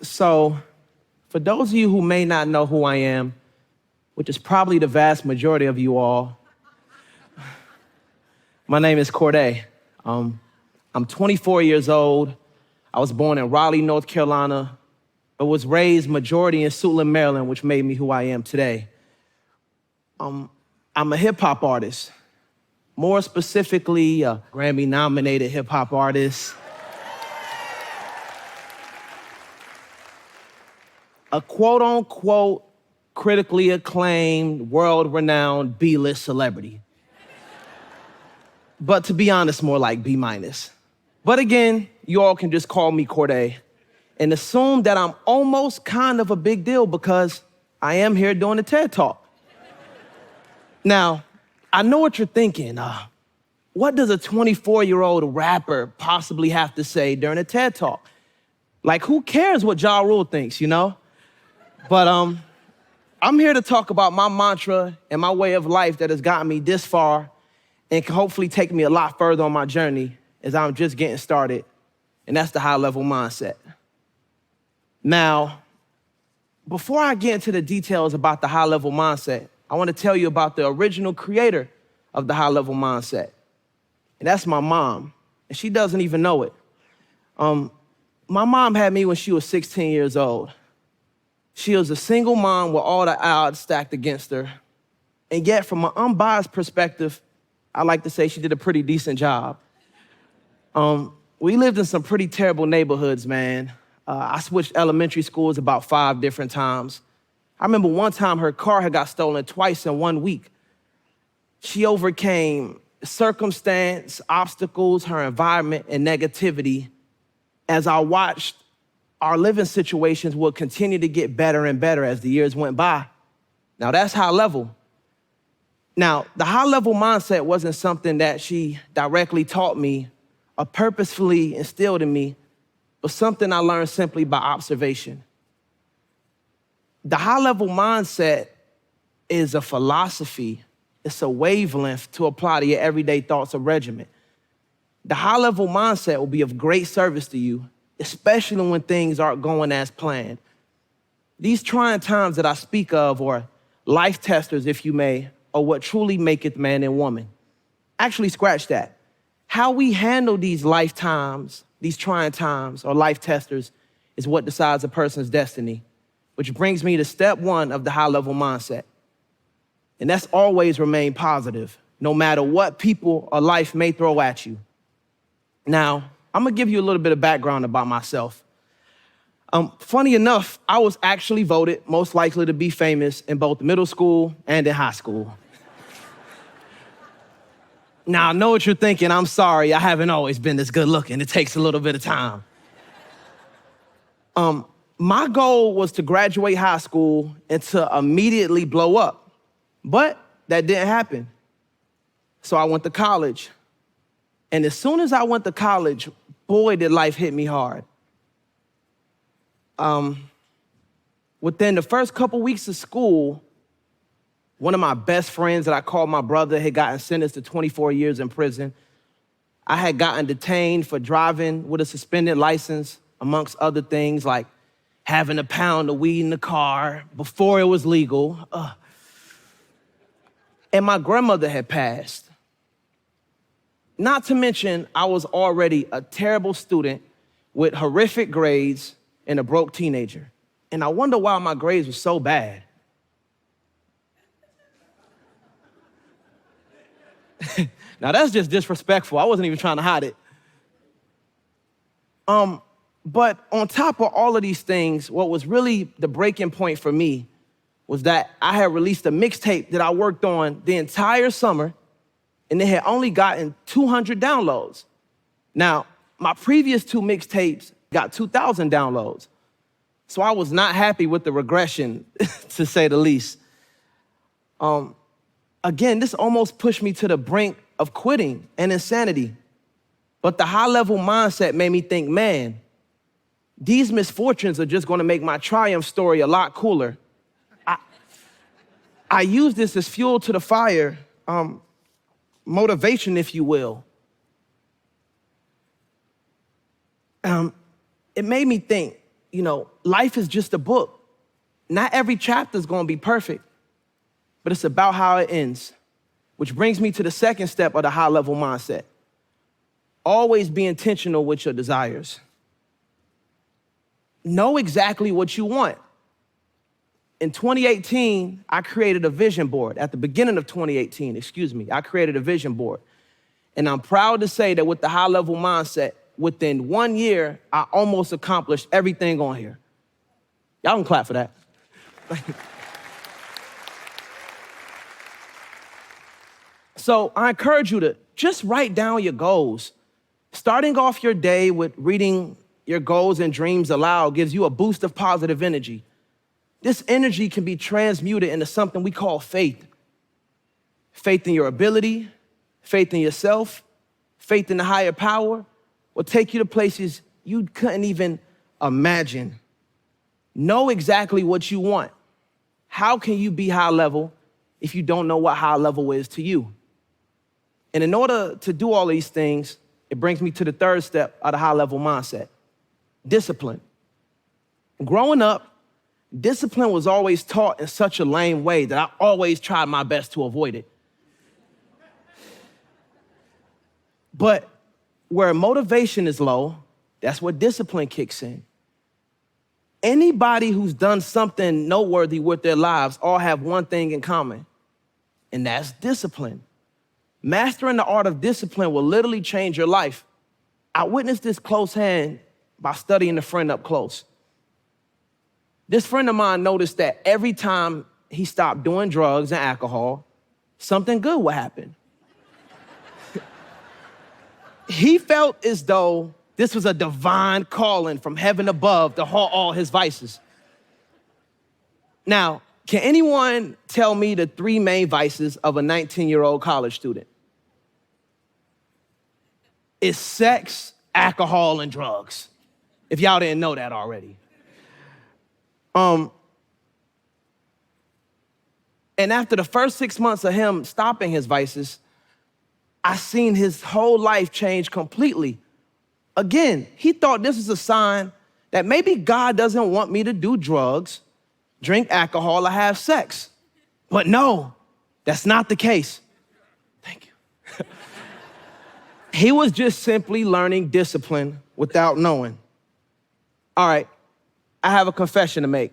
So, for those of you who may not know who I am, which is probably the vast majority of you all, my name is Corday. I'm 24 years old. I was born in Raleigh, North Carolina, but was raised majority in Suitland, Maryland, which made me who I am today. I'm a hip hop artist, more specifically, a Grammy-nominated hip hop artist. A quote-unquote critically acclaimed, world-renowned B-list celebrity. But to be honest, more like B-. But again, you all can just call me Corday and assume that I'm almost kind of a big deal because I am here doing a TED Talk. Now, I know what you're thinking. What does a 24-year-old rapper possibly have to say during a TED Talk? Like, who cares what Ja Rule thinks, you know? But I'm here to talk about my mantra and my way of life that has gotten me this far and can hopefully take me a lot further on my journey as I'm just getting started, and that's the high-level mindset. Now, before I get into the details about the high-level mindset, I want to tell you about the original creator of the high-level mindset, and that's my mom, and she doesn't even know it. My mom had me when she was 16 years old. She was a single mom with all the odds stacked against her, and yet from an unbiased perspective, I like to say she did a pretty decent job. We lived in some pretty terrible neighborhoods, man. I switched elementary schools about 5 different times. I remember one time her car had got stolen twice in 1 week. She overcame circumstance, obstacles, her environment, and negativity as I watched our living situations would continue to get better and better as the years went by. Now that's high level. Now, the high level mindset wasn't something that she directly taught me or purposefully instilled in me, but something I learned simply by observation. The high level mindset is a philosophy. It's a wavelength to apply to your everyday thoughts or regimen. The high level mindset will be of great service to you, especially when things aren't going as planned. These trying times that I speak of, or life testers, if you may, are what truly maketh man and woman. Actually, scratch that. How we handle these lifetimes, these trying times, or life testers is what decides a person's destiny, which brings me to step 1 of the high-level mindset. And that's always remain positive, no matter what people or life may throw at you. Now, I'm gonna give you a little bit of background about myself. Funny enough, I was actually voted most likely to be famous in both middle school and in high school. Now, I know what you're thinking. I'm sorry, I haven't always been this good looking. It takes a little bit of time. My goal was to graduate high school and to immediately blow up, but that didn't happen. So I went to college. And as soon as I went to college, boy, did life hit me hard. Within the first couple weeks of school, one of my best friends that I called my brother had gotten sentenced to 24 years in prison. I had gotten detained for driving with a suspended license, amongst other things like having a pound of weed in the car before it was legal. And my grandmother had passed. Not to mention, I was already a terrible student with horrific grades and a broke teenager. And I wonder why my grades were so bad. Now that's just disrespectful. I wasn't even trying to hide it. But on top of all of these things, what was really the breaking point for me was that I had released a mixtape that I worked on the entire summer, and it had only gotten 200 downloads. Now, my previous 2 mixtapes got 2,000 downloads. So I was not happy with the regression, to say the least. Again, this almost pushed me to the brink of quitting and insanity. But the high-level mindset made me think, man, these misfortunes are just gonna make my triumph story a lot cooler. I use this as fuel to the fire, motivation, if you will. It made me think, life is just a book. Not every chapter is gonna be perfect, but it's about how it ends, which brings me to the second step of the high-level mindset. Always be intentional with your desires. Know exactly what you want. In 2018, I created a vision board. At the beginning of 2018, I created a vision board. And I'm proud to say that with the high-level mindset, within 1 year, I almost accomplished everything on here. Y'all can clap for that. So I encourage you to just write down your goals. Starting off your day with reading your goals and dreams aloud gives you a boost of positive energy. This energy can be transmuted into something we call faith. Faith in your ability, faith in yourself, faith in the higher power will take you to places you couldn't even imagine. Know exactly what you want. How can you be high level if you don't know what high level is to you? And in order to do all these things, it brings me to the third step of the high level mindset, discipline. Growing up, discipline was always taught in such a lame way that I always tried my best to avoid it. But where motivation is low, that's where discipline kicks in. Anybody who's done something noteworthy with their lives all have one thing in common, and that's discipline. Mastering the art of discipline will literally change your life. I witnessed this close hand by studying a friend up close. This friend of mine noticed that every time he stopped doing drugs and alcohol, something good would happen. He felt as though this was a divine calling from heaven above to halt all his vices. Now, can anyone tell me the 3 main vices of a 19-year-old college student? It's sex, alcohol, and drugs, if y'all didn't know that already. And after the first 6 months of him stopping his vices, I seen his whole life change completely. Again, he thought this was a sign that maybe God doesn't want me to do drugs, drink alcohol, or have sex. But no, that's not the case. Thank you. He was just simply learning discipline without knowing. All right, I have a confession to make.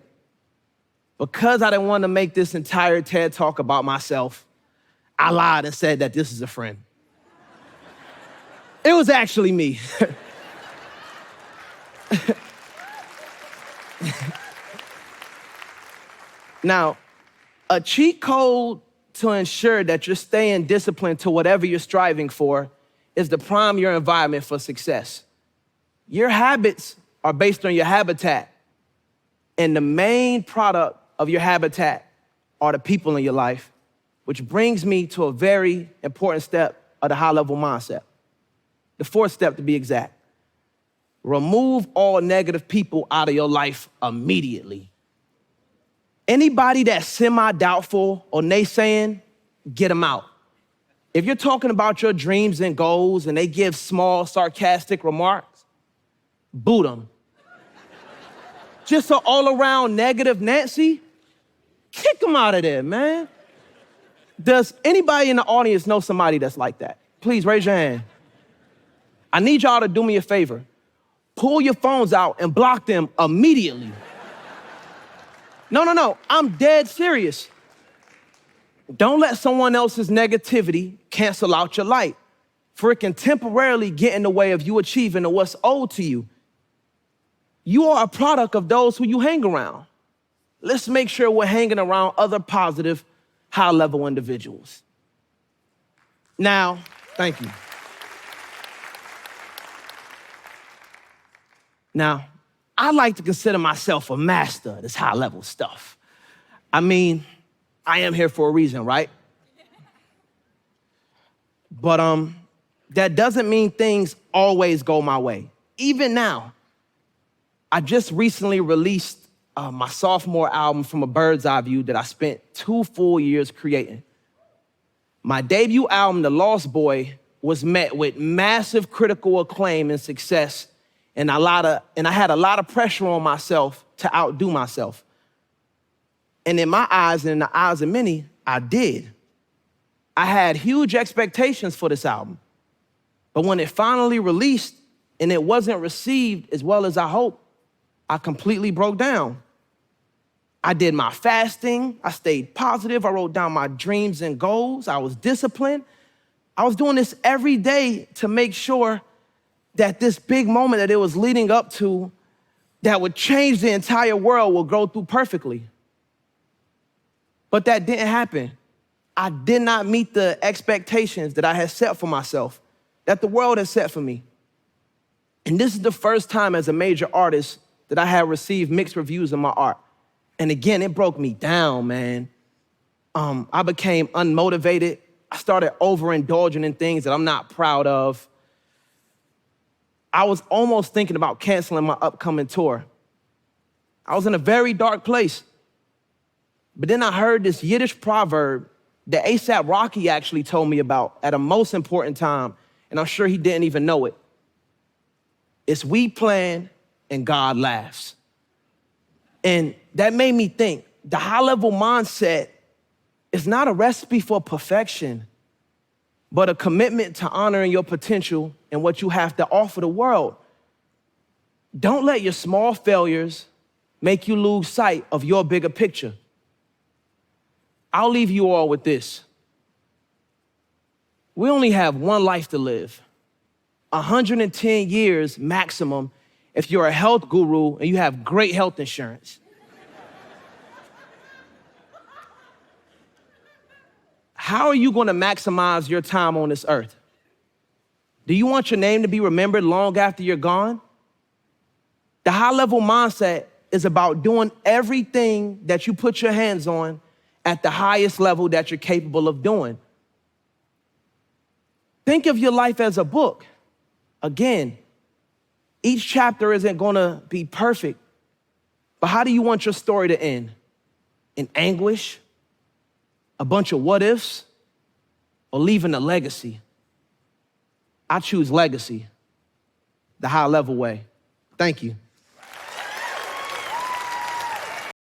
Because I didn't want to make this entire TED Talk about myself, I lied and said that this is a friend. It was actually me. Now, a cheat code to ensure that you're staying disciplined to whatever you're striving for is to prime your environment for success. Your habits are based on your habitat, and the main product of your habitat are the people in your life, which brings me to a very important step of the high-level mindset. The fourth step, to be exact. Remove all negative people out of your life immediately. Anybody that's semi-doubtful or naysaying, get them out. If you're talking about your dreams and goals and they give small, sarcastic remarks, boot them. Just an all-around negative Nancy, kick them out of there, man. Does anybody in the audience know somebody that's like that? Please raise your hand. I need y'all to do me a favor. Pull your phones out and block them immediately. No, I'm dead serious. Don't let someone else's negativity cancel out your light, for it can temporarily get in the way of you achieving what's owed to you. You are a product of those who you hang around. Let's make sure we're hanging around other positive, high-level individuals. Now, thank you. Now, I like to consider myself a master of this high-level stuff. I mean, I am here for a reason, right? But that doesn't mean things always go my way. Even now, I just recently released my sophomore album from a bird's eye view that I spent 2 full years creating. My debut album, The Lost Boy, was met with massive critical acclaim and success and I had a lot of pressure on myself to outdo myself. And in my eyes and in the eyes of many, I did. I had huge expectations for this album. But when it finally released and it wasn't received as well as I hoped, I completely broke down. I did my fasting, I stayed positive, I wrote down my dreams and goals, I was disciplined. I was doing this every day to make sure that this big moment that it was leading up to that would change the entire world will go through perfectly. But that didn't happen. I did not meet the expectations that I had set for myself, that the world had set for me. And this is the first time as a major artist that I had received mixed reviews of my art. And again, it broke me down, man. I became unmotivated. I started overindulging in things that I'm not proud of. I was almost thinking about canceling my upcoming tour. I was in a very dark place. But then I heard this Yiddish proverb that A$AP Rocky actually told me about at a most important time, and I'm sure he didn't even know it. It's we plan and God laughs. And that made me think, the high-level mindset is not a recipe for perfection, but a commitment to honoring your potential and what you have to offer the world. Don't let your small failures make you lose sight of your bigger picture. I'll leave you all with this. We only have one life to live, 110 years maximum if you're a health guru and you have great health insurance. How are you going to maximize your time on this earth? Do you want your name to be remembered long after you're gone? The high-level mindset is about doing everything that you put your hands on at the highest level that you're capable of doing. Think of your life as a book. Again, each chapter isn't gonna be perfect, but how do you want your story to end? In anguish, a bunch of what ifs, or leaving a legacy? I choose legacy, the high level way. Thank you.